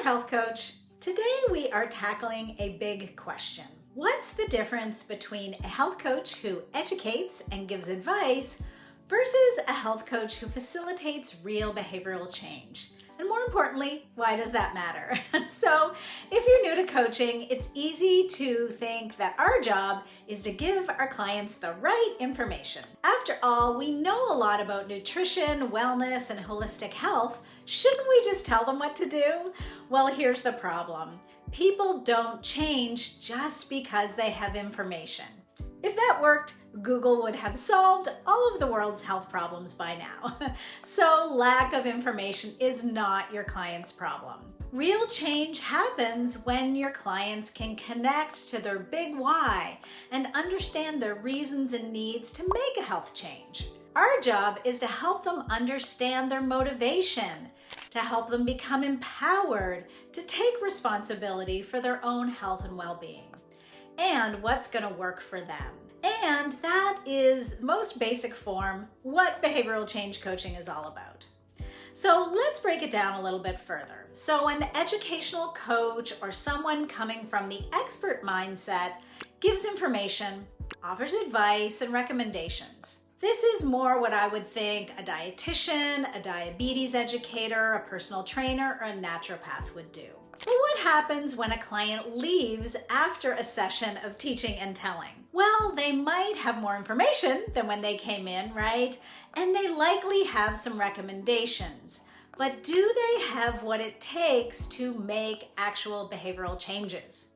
Health Coach. Today we are tackling a big question. What's the difference between a health coach who educates and gives advice versus a health coach who facilitates real behavioral change? And more importantly, why does that matter? So if you're new to coaching, it's easy to think that our job is to give our clients the right information. After all, we know a lot about nutrition, wellness, and holistic health. Shouldn't we just tell them what to do? Well, here's the problem. People don't change just because they have information. If that worked, Google would have solved all of the world's health problems by now. So lack of information is not your client's problem. Real change happens when your clients can connect to their big why and understand their reasons and needs to make a health change. Our job is to help them understand their motivation, to help them become empowered to take responsibility for their own health and well-being, and what's going to work for them. And that is most basic form what behavioral change coaching is all about. So let's break it down a little bit further. So an educational coach or someone coming from the expert mindset gives information, offers advice and recommendations. This is more what I would think a dietitian, a diabetes educator, a personal trainer, or a naturopath would do. But what happens when a client leaves after a session of teaching and telling? Well, they might have more information than when they came in, right? And they likely have some recommendations. But do they have what it takes to make actual behavioral changes?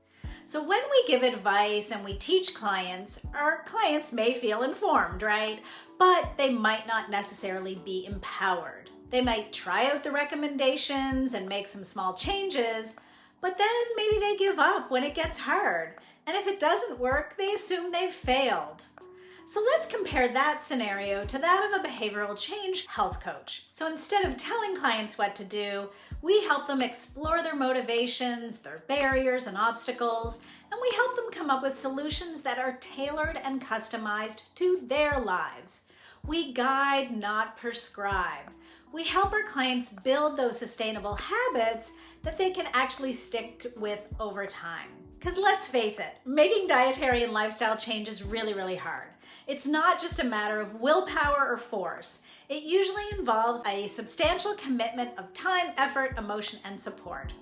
So when we give advice and we teach clients, our clients may feel informed, right? But they might not necessarily be empowered. They might try out the recommendations and make some small changes, but then maybe they give up when it gets hard. And if it doesn't work, they assume they've failed. So let's compare that scenario to that of a behavioral change health coach. So instead of telling clients what to do, we help them explore their motivations, their barriers and obstacles, and we help them come up with solutions that are tailored and customized to their lives. We guide, not prescribe. We help our clients build those sustainable habits that they can actually stick with over time. Because let's face it, making dietary and lifestyle change is really, really hard. It's not just a matter of willpower or force. It usually involves a substantial commitment of time, effort, emotion, and support.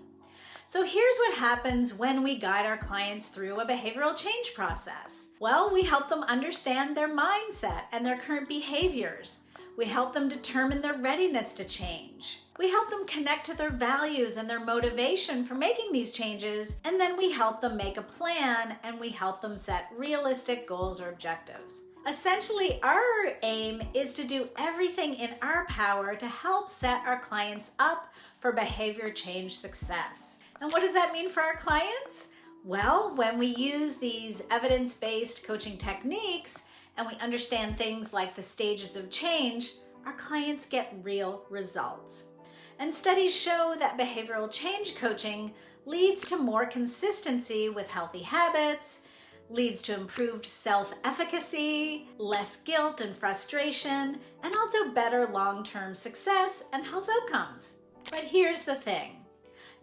So here's what happens when we guide our clients through a behavioral change process. Well, we help them understand their mindset and their current behaviors. We help them determine their readiness to change. We help them connect to their values and their motivation for making these changes, and then we help them make a plan and we help them set realistic goals or objectives. Essentially, our aim is to do everything in our power to help set our clients up for behavior change success. And what does that mean for our clients? Well, when we use these evidence-based coaching techniques and we understand things like the stages of change, our clients get real results. And studies show that behavioral change coaching leads to more consistency with healthy habits, leads to improved self-efficacy, less guilt and frustration, and also better long-term success and health outcomes. But here's the thing.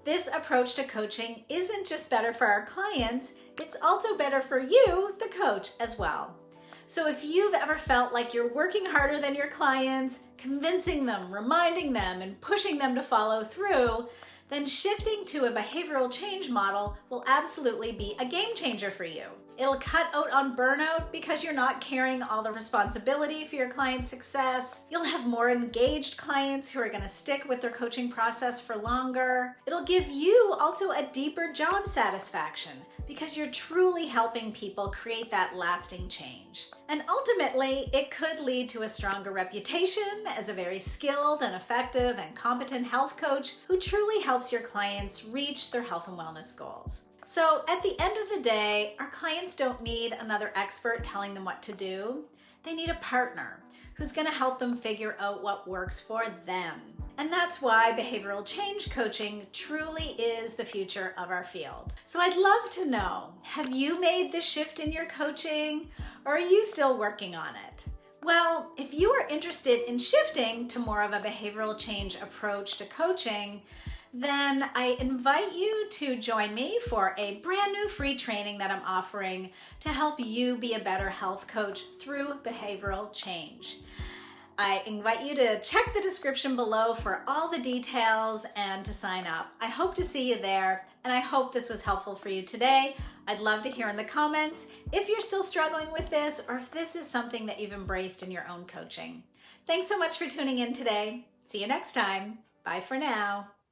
This approach to coaching isn't just better for our clients, it's also better for you, the coach, as well. So if you've ever felt like you're working harder than your clients, convincing them, reminding them, and pushing them to follow through, then shifting to a behavioral change model will absolutely be a game changer for you. It'll cut out on burnout because you're not carrying all the responsibility for your client's success. You'll have more engaged clients who are going to stick with their coaching process for longer. It'll give you also a deeper job satisfaction because you're truly helping people create that lasting change. And ultimately, it could lead to a stronger reputation as a very skilled and effective and competent health coach who truly helps your clients reach their health and wellness goals. So at the end of the day, our clients don't need another expert telling them what to do. They need a partner who's going to help them figure out what works for them. And that's why behavioral change coaching truly is the future of our field. So I'd love to know, have you made the shift in your coaching, or are you still working on it? Well, if you are interested in shifting to more of a behavioral change approach to coaching, then I invite you to join me for a brand new free training that I'm offering to help you be a better health coach through behavioral change. I invite you to check the description below for all the details and to sign up. I hope to see you there, and I hope this was helpful for you today. I'd love to hear in the comments if you're still struggling with this or if this is something that you've embraced in your own coaching. Thanks so much for tuning in today. See you next time. Bye for now.